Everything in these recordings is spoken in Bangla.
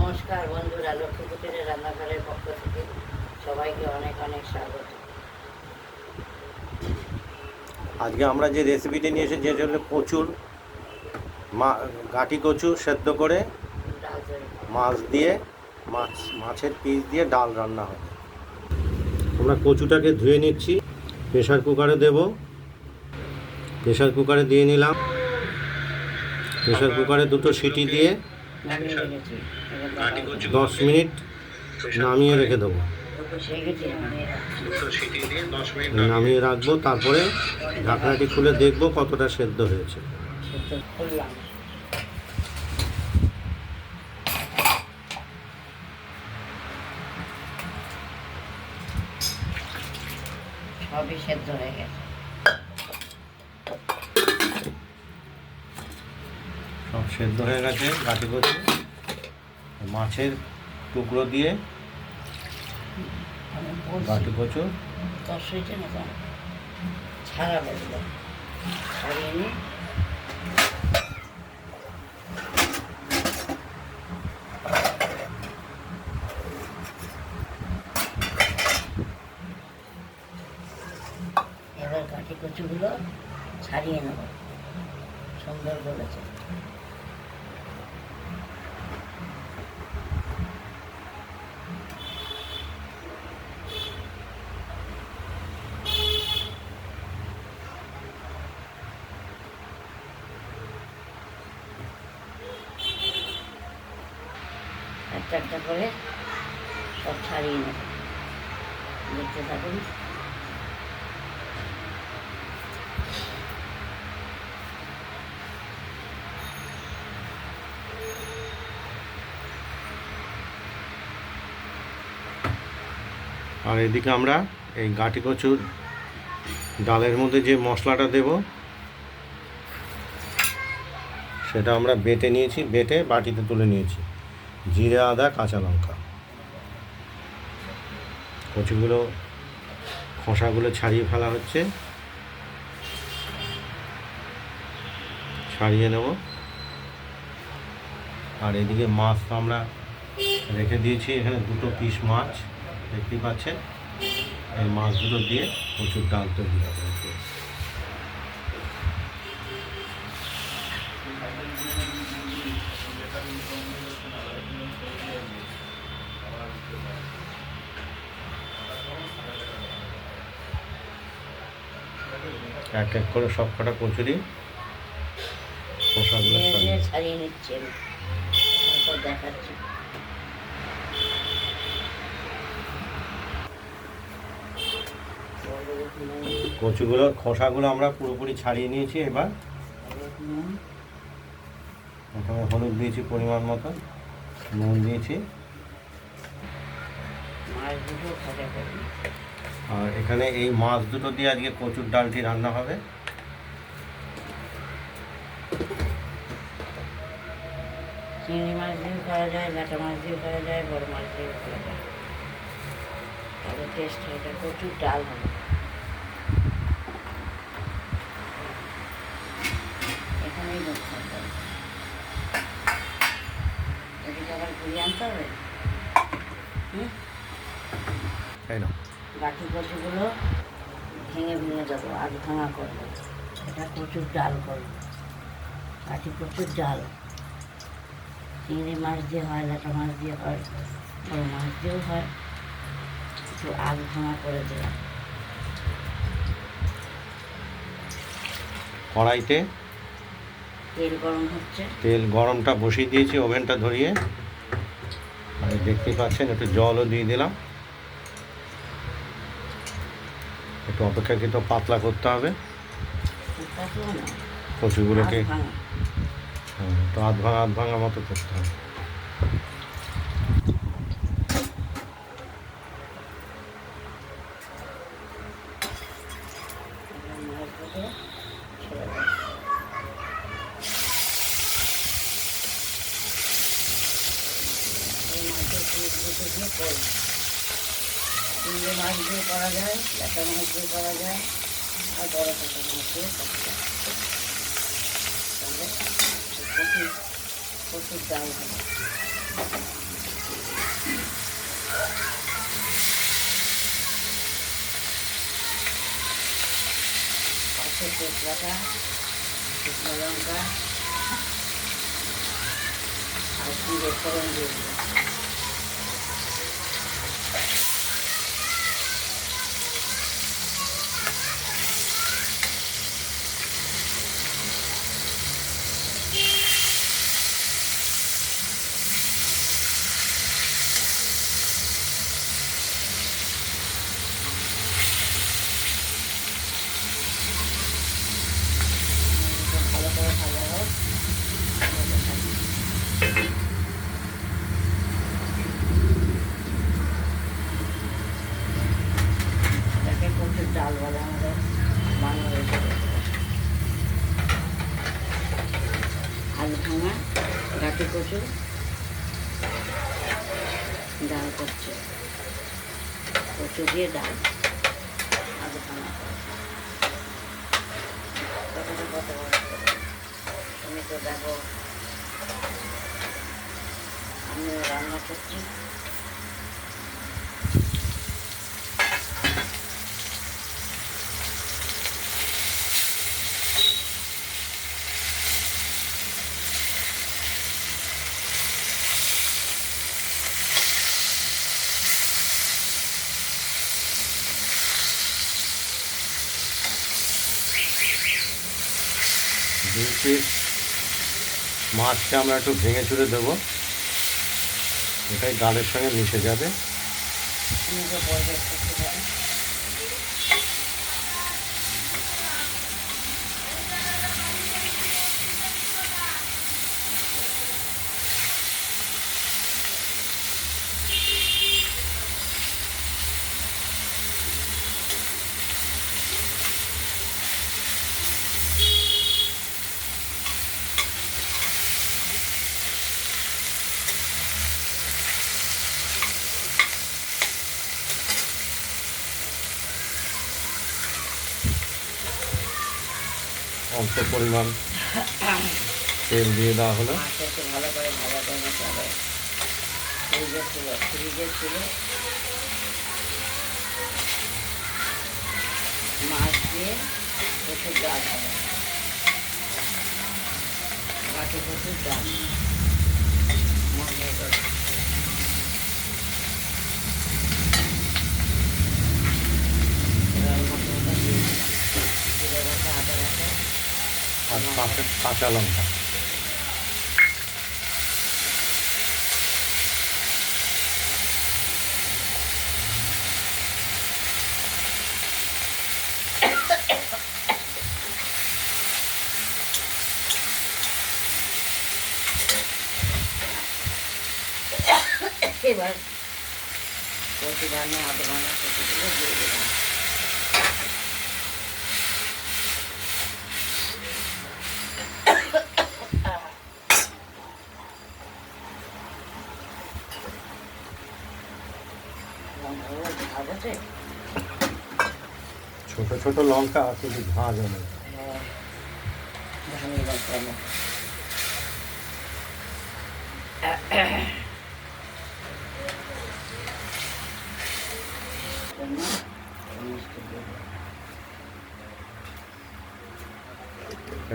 নমস্কার বন্ধুরা, লক্ষ্মী কুটিরের রান্নাঘরের পক্ষ থেকে সবাইকে অনেক অনেক স্বাগত। আজকে আমরা যে রেসিপিটা নিয়ে এসেছি যেটা হলো কচুর গাঁটি কচু সেদ্ধ করে ডাল তৈরি মাছ দিয়ে মাছের পিস দিয়ে ডাল রান্না হবে। আমরা কচুটাকে ধুয়ে নিচ্ছি, প্রেসার কুকারে দেব। প্রেসার কুকারে দিয়ে নিলাম। প্রেসার কুকারে দুটো সিটি দিয়ে 10 মিনিট নামিয়ে রেখে দেবো। নামিয়ে রাখবো, তারপরে ঢাকনাটি খুলে দেখবো কতটা সেদ্ধ হয়েছে। সবই সেদ্ধ হয়ে গেছে। সব সেদ্ধ হয়ে গেছে। গাঁটি কচু মাছের টুকরো দিয়ে গাঁটি কচু তরকারিটা না ছাড়া বলবো ছাড়িয়ে নিই। এবার গাঁটি কচুগুলো ছাড়িয়ে নেব। সুন্দর বলেছে। একটা একটা করে সব ছাড়িয়ে নেব। দেখতে থাকুন। আর এদিকে আমরা এই গাঁটি কচুর ডালের মধ্যে যে মশলাটা দেব সেটা আমরা বেটে নিয়েছি, বেটে বাটিতে তুলে নিয়েছি। জিরে, আদা, কাঁচা লঙ্কা। কচুগুলো খোসাগুলো ছাড়িয়ে ফেলা হচ্ছে, ছাড়িয়ে নেব। আর এদিকে মাছ তো আমরা রেখে দিয়েছি, এখানে দুটো পিস মাছ দেখতেই পাচ্ছেন। এই মাছ দুটো দিয়ে কচুর ডাল তৈরি হবে। এক এক করে সব কটা কচুরি খোসাগুলো ছাড়িয়ে নিচ্ছি, দেখাচ্ছি। কচুগুলোর খোসাগুলো আমরা পুরোপুরি ছাড়িয়ে নিয়েছি। এবার প্রথমে হলুদ দিয়েছি পরিমাণ মতো, নুন দিয়েছি। আর এখানে এই মাছ দুটো দিয়ে আজকে কচুর ডালটি রান্না হবে। চিংড়ি মাছ দিয়েও করা যায়, ল্যাটা মাছ দিয়েও করা যায়, বড় মাছ দিয়েও করা যায়। তাহলে টেস্ট হয়, এটা কচুর ডাল হবে। এখানেই বসতে হবে। এদিকে আবার ঘুরিয়ে আনতে হবে। তাই না? বাকি কচুগুলো ভেঙে ভেঙে দেবো, আধ ভাঙা করবো। এটা কচুর ডাল করবো। বাকি কচুর ডাল চিংড়ি মাছ দিয়ে হয়, ল্যাটা মাছ দিয়ে হয়, বড় মাছ দিয়েও হয়। একটু আধ ভাঙা করে দিলাম। কড়াইতে তেল গরম হচ্ছে। তেল গরমটা বসিয়ে দিয়েছি, ওভেনটা ধরিয়ে। আর দেখতেই পাচ্ছেন একটু জলও দিয়ে দিলাম। একটু অপেক্ষাকৃত পাতলা করতে হবে কচুগুলোকে। একটু আধ ভাঙা মতো করতে হবে। চিংড়ি মাছ দিয়ে করা যায়, ল্যাটা মাছ দিয়ে করা যায়, আর বড় কাঁটা মাছ দিয়ে করা যায়। তাহলে প্রচুর ডাল হবে। পাশে তেজপাতা, শুকনো লঙ্কা আর জিরে ফোড়ন দিয়ে দিলাম। ভালো করে ভাজা হোক। এটাকে কচুর ডাল বলে আমাদের বাংলা ভাষায়। আলু ভাঙা, গাঁটি কচু ডাল করছে, কচু দিয়ে ডাল, আলু ভাঙা কত তুমি তো দেখো আমিও রান্না করছি। দু পিস মাছটা আমরা একটু ভেঙে চুড়ে দেবো, এটাই ডালের সঙ্গে মিশে যাবে। তুমি তো বলবে করতে পারো। অল্প পরিমাণ তেল দিয়ে দেওয়া হলো। মাছটা একটু ভালো করে ভাজা করে নিতে হবে। ফ্রিজে ছিল মাছ দিয়ে কচুর ডাল হবে, বাটি কচুর ডাল মশলা করে। এবার মশলাটা দিয়ে দিলাম, জিরে বাটা, আদা বাটা আর কাঁচা লঙ্কা। এবার কচু বানা, আদা বানা কচুগুলো দিয়ে দিলাম। ছোট ছোট লঙ্কা কিন্তু ঝাঁজ অনেক। ধানি লঙ্কা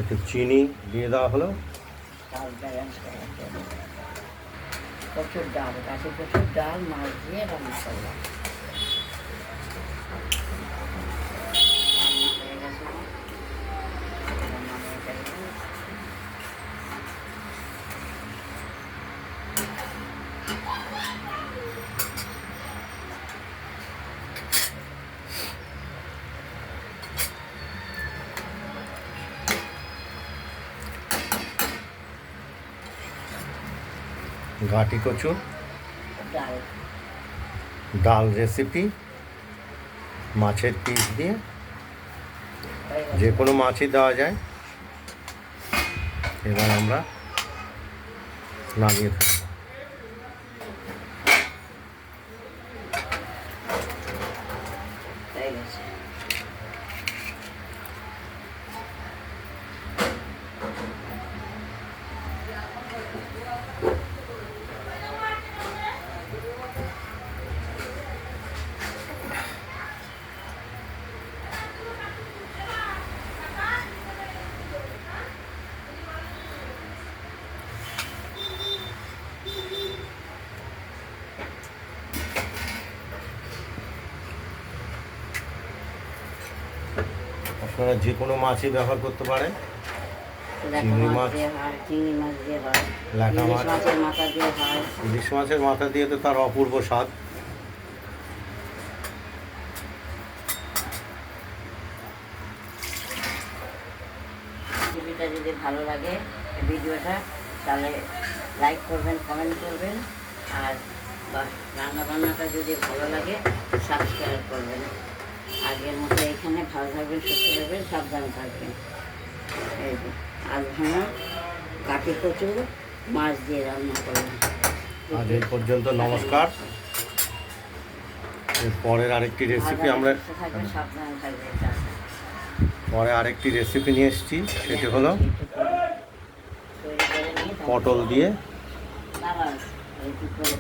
একটু চিনি দিয়ে দেওয়া হলো। কচুর ডাল, গাছে কচুর ডাল মাছ দিয়ে রান্না করলাম। গাঁটি কচু ডাল, ডাল রেসিপি মাছের পিস দিয়ে, যে কোনো মাছই দেওয়া যায়। এবার আমরা নামিয়ে থাকি। হয়ে গেছে। আপনারা যে কোনো মাছই ব্যবহার করতে পারেন। ল্যাটা চিংড়ি মাছ মাছ, দিয়ে হয়, চিংড়ি মাছ দিয়ে হয়, ল্যাটা ইলিশ মাছ। মাছের মাথা দিয়ে হয়। ইলিশ মাছের মাথা দিয়ে তো তার অপূর্ব স্বাদ। রেসিপিটা যদি ভালো লাগে ভিডিওটা, তাহলে লাইক করবেন, কমেন্ট করবেন, আর রান্না বান্নাটা যদি ভালো লাগে সাবস্ক্রাইব করবেন। আগের মতো এখানে ভালো থাকবেন, সুস্থ থাকবেন, সাবধানে থাকবেন। এই যে আলু ভাঙা, কাঠি কচু, মাছ দিয়ে রান্না করবেন। আজ এই পর্যন্ত, নমস্কার। পরের আরেকটি রেসিপি আমরা সুস্থ থাকবেন, সাবধানে থাকবেন। পরে আরেকটি রেসিপি নিয়ে এসেছি, সেটি হলো তৈরি করে নিয়ে পটল দিয়ে দাঁড়ান, একটু করে